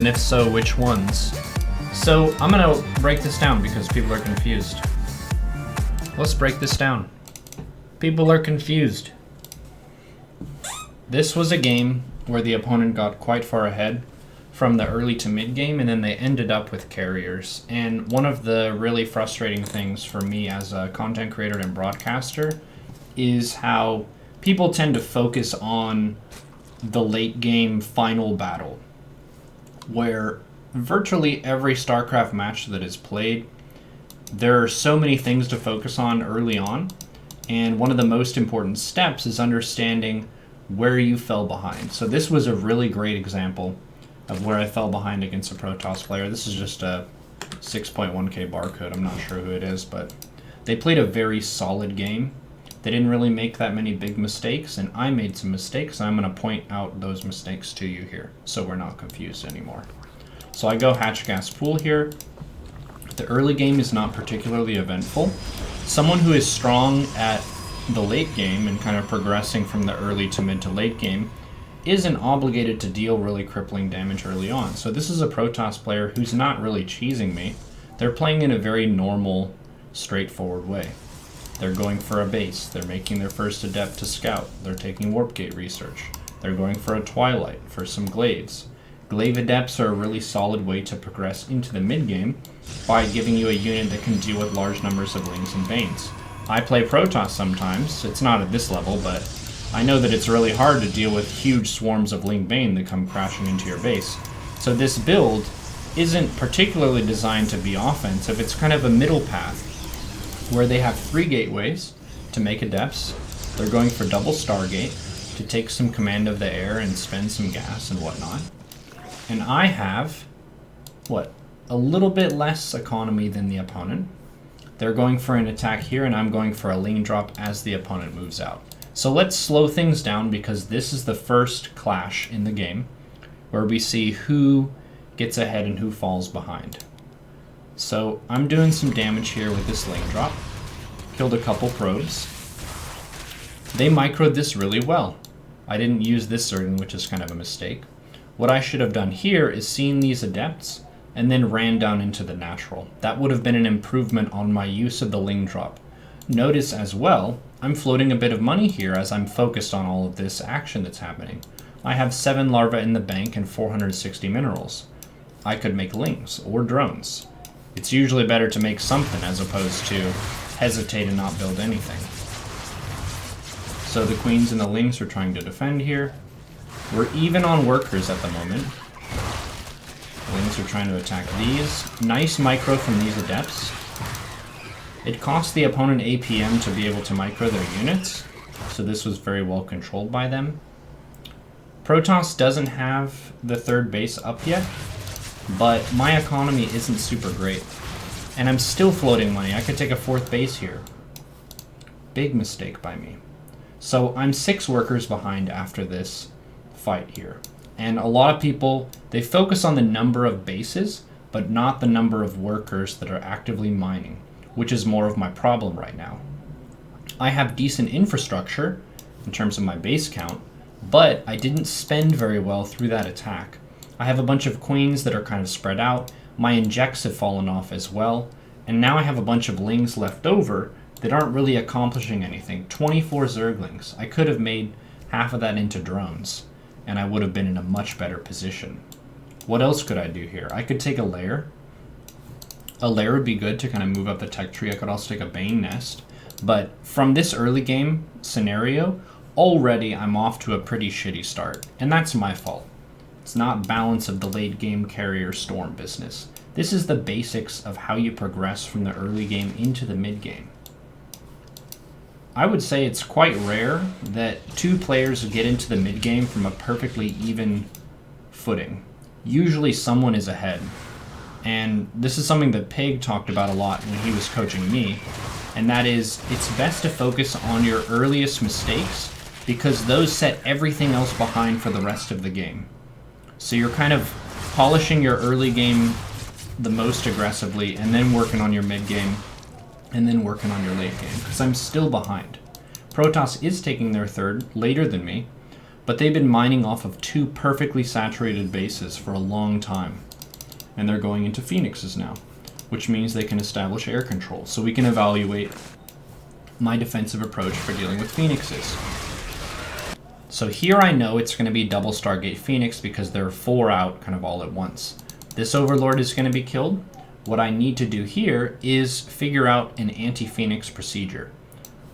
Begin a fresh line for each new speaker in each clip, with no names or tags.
And if so, which ones? So I'm gonna break this down because people are confused. Let's break this down. People are confused. This was a game where the opponent got quite far ahead from the early to mid game, and then they ended up with carriers. And one of the really frustrating things for me as a content creator and broadcaster is how people tend to focus on the late game final battle, where virtually every StarCraft match that is played, there are so many things to focus on early on, and one of the most important steps is understanding where you fell behind. So this was a really great example of where I fell behind against a Protoss player. This is just a 6.1k barcode. I'm not sure who it is, but they played a very solid game. They didn't really make that many big mistakes, and I made some mistakes, and I'm going to point out those mistakes to you here so we're not confused anymore. So I go hatch gas pool here. The early game is not particularly eventful. Someone who is strong at the late game and kind of progressing from the early to mid to late game isn't obligated to deal really crippling damage early on. So this is a Protoss player who's not really cheesing me. They're playing in a very normal, straightforward way. They're going for a base. They're making their first adept to scout. They're taking warp gate research. They're going for a twilight, for some glaives. Glaive adepts are a really solid way to progress into the mid game by giving you a unit that can deal with large numbers of lings and veins. I play Protoss sometimes. It's not at this level, but I know that it's really hard to deal with huge swarms of Ling Bane that come crashing into your base. So this build isn't particularly designed to be offensive. It's kind of a middle path where they have 3 gateways to make adepts. They're going for double Stargate to take some command of the air and spend some gas and whatnot. And I have, a little bit less economy than the opponent. They're going for an attack here, and I'm going for a Ling drop as the opponent moves out. So let's slow things down because this is the first clash in the game where we see who gets ahead and who falls behind. So I'm doing some damage here with this Ling drop. Killed a couple probes. They microed this really well. I didn't use this Zerg, which is kind of a mistake. What I should have done here is seen these adepts and then ran down into the natural. That would have been an improvement on my use of the Ling drop. Notice as well, I'm floating a bit of money here as I'm focused on all of this action that's happening. I have 7 larvae in the bank and 460 minerals. I could make lings or drones. It's usually better to make something as opposed to hesitate and not build anything. So the queens and the lings are trying to defend here. We're even on workers at the moment. Lings are trying to attack these. Nice micro from these adepts. It cost the opponent APM to be able to micro their units, so this was very well controlled by them. Protoss doesn't have the 3rd base up yet, but my economy isn't super great. And I'm still floating money. I could take a 4th base here. Big mistake by me. So I'm 6 workers behind after this fight here. And a lot of people, they focus on the number of bases, but not the number of workers that are actively mining, which is more of my problem right now. I have decent infrastructure in terms of my base count, but I didn't spend very well through that attack. I have a bunch of queens that are kind of spread out. My injects have fallen off as well. And now I have a bunch of lings left over that aren't really accomplishing anything. 24 zerglings. I could have made half of that into drones, and I would have been in a much better position. What else could I do here? I could take a lair. A lair would be good to kind of move up the tech tree. I could also take a Bane nest. But from this early game scenario, already I'm off to a pretty shitty start. And that's my fault. It's not balance of the late game carrier storm business. This is the basics of how you progress from the early game into the mid game. I would say it's quite rare that 2 players get into the mid game from a perfectly even footing. Usually someone is ahead. And this is something that Pig talked about a lot when he was coaching me, and that is it's best to focus on your earliest mistakes because those set everything else behind for the rest of the game. So you're kind of polishing your early game the most aggressively and then working on your mid game and then working on your late game because I'm still behind. Protoss is taking their 3rd later than me, but they've been mining off of 2 perfectly saturated bases for a long time. And they're going into Phoenixes now, which means they can establish air control. So we can evaluate my defensive approach for dealing with Phoenixes. So here I know it's going to be double Stargate Phoenix because there are 4 out kind of all at once. This Overlord is going to be killed. What I need to do here is figure out an anti-Phoenix procedure.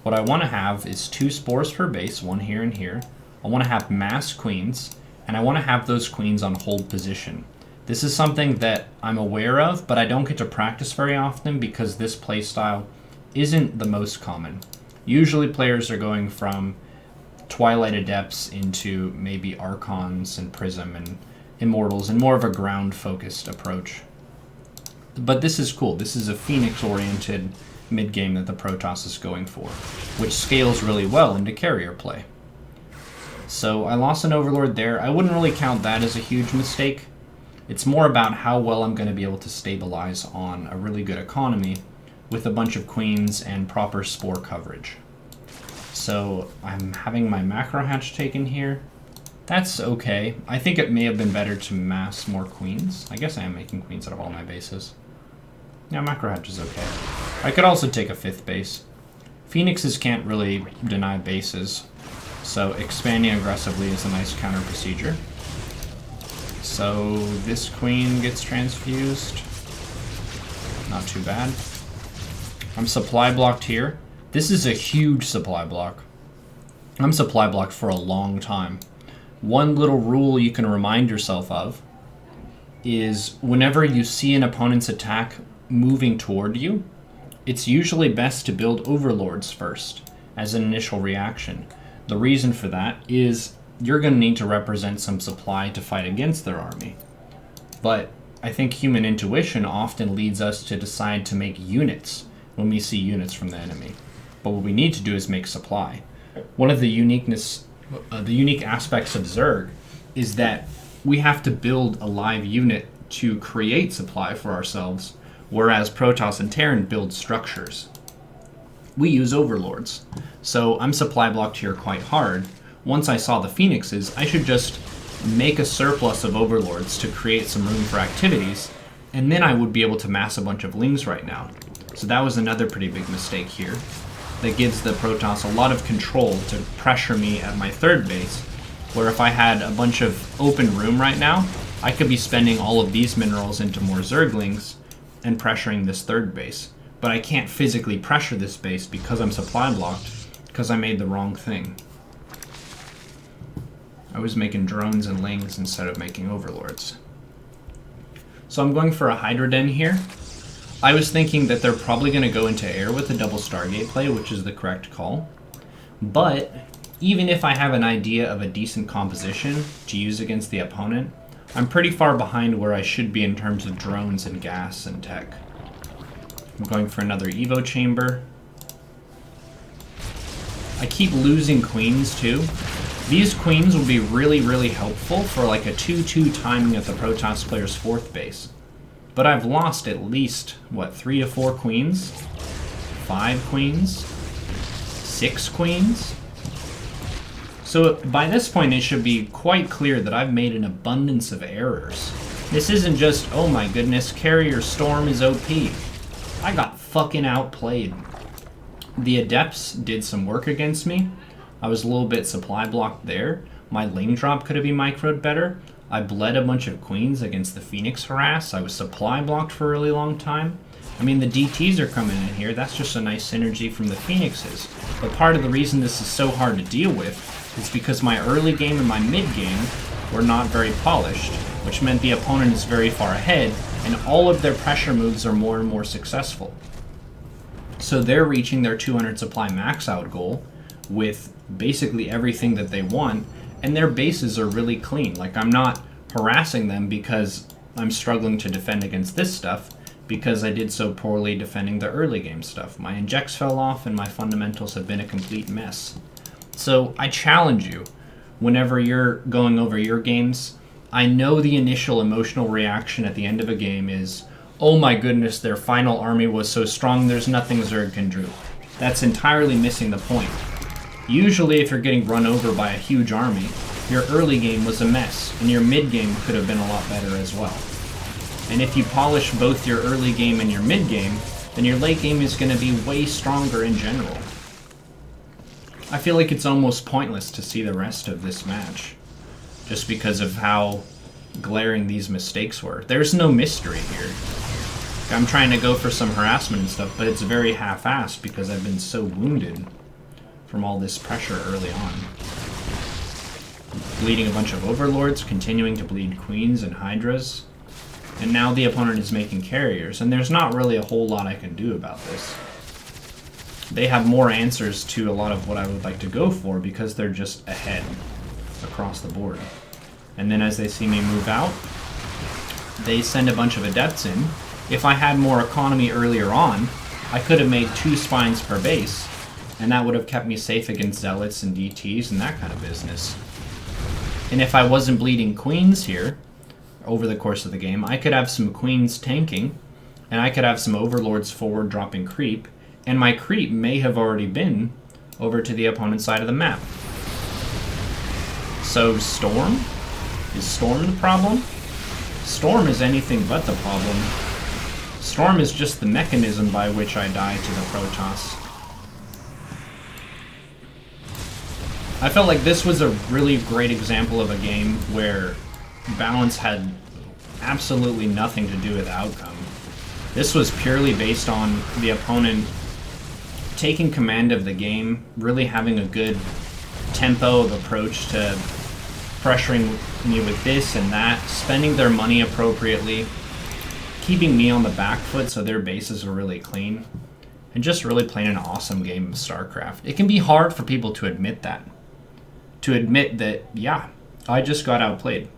What I want to have is 2 spores per base, 1 here and here. I want to have mass queens, and I want to have those queens on hold position. This is something that I'm aware of, but I don't get to practice very often because this playstyle isn't the most common. Usually players are going from Twilight Adepts into maybe Archons and Prism and Immortals and more of a ground-focused approach. But this is cool. This is a Phoenix-oriented mid-game that the Protoss is going for, which scales really well into carrier play. So I lost an Overlord there. I wouldn't really count that as a huge mistake. It's more about how well I'm going to be able to stabilize on a really good economy with a bunch of queens and proper spore coverage. So I'm having my macro hatch taken here. That's okay. I think it may have been better to mass more queens. I guess I am making queens out of all my bases. Yeah, macro hatch is okay. I could also take a 5th base. Phoenixes can't really deny bases, so expanding aggressively is a nice counter procedure. So this queen gets transfused. Not too bad. I'm supply blocked here. This is a huge supply block. I'm supply blocked for a long time. One little rule you can remind yourself of is whenever you see an opponent's attack moving toward you, it's usually best to build Overlords first as an initial reaction. The reason for that is you're going to need to represent some supply to fight against their army. But I think human intuition often leads us to decide to make units when we see units from the enemy. But what we need to do is make supply. One of the unique aspects of Zerg is that we have to build a live unit to create supply for ourselves, whereas Protoss and Terran build structures. We use Overlords. So I'm supply blocked here quite hard. Once I saw the Phoenixes, I should just make a surplus of Overlords to create some room for activities, and then I would be able to mass a bunch of Lings right now. So that was another pretty big mistake here. That gives the Protoss a lot of control to pressure me at my 3rd base, where if I had a bunch of open room right now, I could be spending all of these minerals into more Zerglings and pressuring this 3rd base. But I can't physically pressure this base because I'm supply blocked, because I made the wrong thing. I was making drones and Lings instead of making Overlords. So I'm going for a Hydra Den here. I was thinking that they're probably going to go into air with the double Stargate play, which is the correct call. But even if I have an idea of a decent composition to use against the opponent, I'm pretty far behind where I should be in terms of drones and gas and tech. I'm going for another Evo chamber. I keep losing queens too. These queens will be really, really helpful for like a 2-2 timing at the Protoss player's 4th base. But I've lost at least, what, 3 to 4 queens? 5 queens? 6 queens? So by this point it should be quite clear that I've made an abundance of errors. This isn't just, oh my goodness, Carrier Storm is OP. I got fucking outplayed. The Adepts did some work against me. I was a little bit supply blocked there. My Ling drop could have been microed better. I bled a bunch of queens against the Phoenix harass. I was supply blocked for a really long time. I mean, the DTs are coming in here. That's just a nice synergy from the Phoenixes. But part of the reason this is so hard to deal with is because my early game and my mid game were not very polished, which meant the opponent is very far ahead, and all of their pressure moves are more and more successful. So they're reaching their 200 supply max out goal with basically everything that they want, and their bases are really clean. Like, I'm not harassing them because I'm struggling to defend against this stuff, because I did so poorly defending the early game stuff. My injects fell off and my fundamentals have been a complete mess. So I challenge you, whenever you're going over your games, I know the initial emotional reaction at the end of a game is, oh my goodness, their final army was so strong there's nothing Zerg can do. That's entirely missing the point. Usually if you're getting run over by a huge army, your early game was a mess, and your mid game could have been a lot better as well. And if you polish both your early game and your mid game, then your late game is going to be way stronger in general. I feel like it's almost pointless to see the rest of this match, just because of how glaring these mistakes were. There's no mystery here. I'm trying to go for some harassment and stuff, but it's very half-assed because I've been so wounded from all this pressure early on. Bleeding a bunch of overlords, continuing to bleed queens and hydras, and now the opponent is making carriers, and there's not really a whole lot I can do about this. They have more answers to a lot of what I would like to go for because they're just ahead across the board. And then as they see me move out, they send a bunch of adepts in. If I had more economy earlier on, I could have made 2 spines per base, and that would have kept me safe against zealots and DTs and that kind of business. And if I wasn't bleeding queens here, over the course of the game, I could have some queens tanking, and I could have some overlords forward dropping creep, and my creep may have already been over to the opponent's side of the map. So Storm? Is Storm the problem? Storm is anything but the problem. Storm is just the mechanism by which I die to the Protoss. I felt like this was a really great example of a game where balance had absolutely nothing to do with the outcome. This was purely based on the opponent taking command of the game, really having a good tempo of approach to pressuring me with this and that, spending their money appropriately, keeping me on the back foot so their bases were really clean, and just really playing an awesome game of StarCraft. It can be hard for people to admit that. To admit that, yeah, I just got outplayed.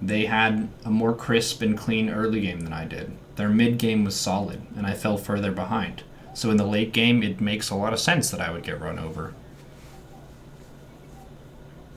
They had a more crisp and clean early game than I did. Their mid game was solid, and I fell further behind. So in the late game, it makes a lot of sense that I would get run over.